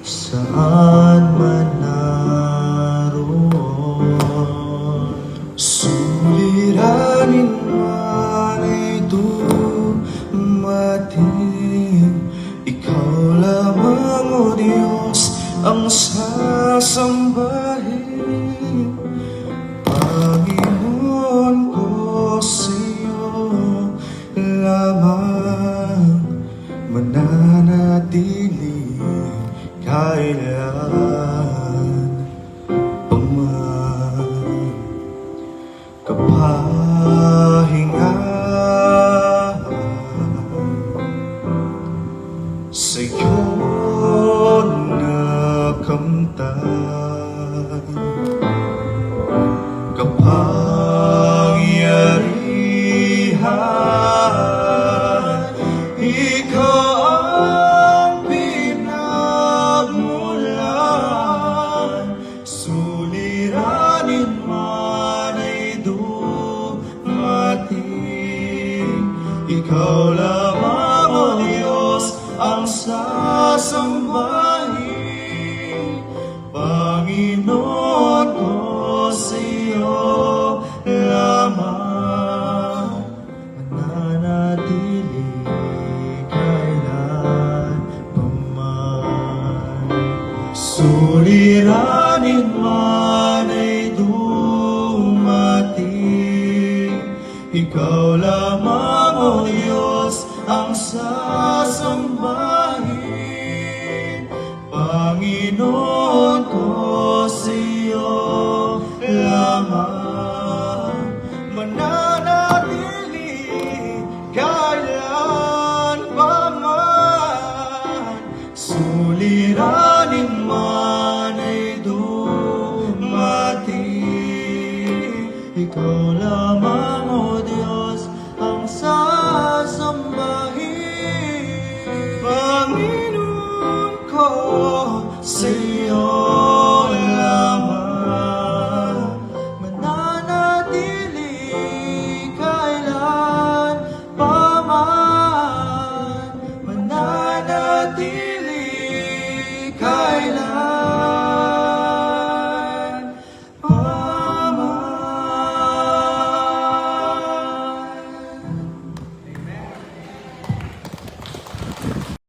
Saan man naroon, suliranin man ay dumating, ikaw lamang, O Diyos, ang sasambahin. Panginoon ko, sa'yo lamang mananatili kailan paman. Kapahingahan sa'yo nakamtan, kapangyarihan, ikaw ang pinagmulan. Suliranin man ay dumating, ikaw lamang, O Diyos, ang sasambahin. Panginoon ko, sa'yo lamang mananatili kailan paman. Suliranin man ay dumating, ikaw lamang, O Diyos, ang sasambahin. Panginoon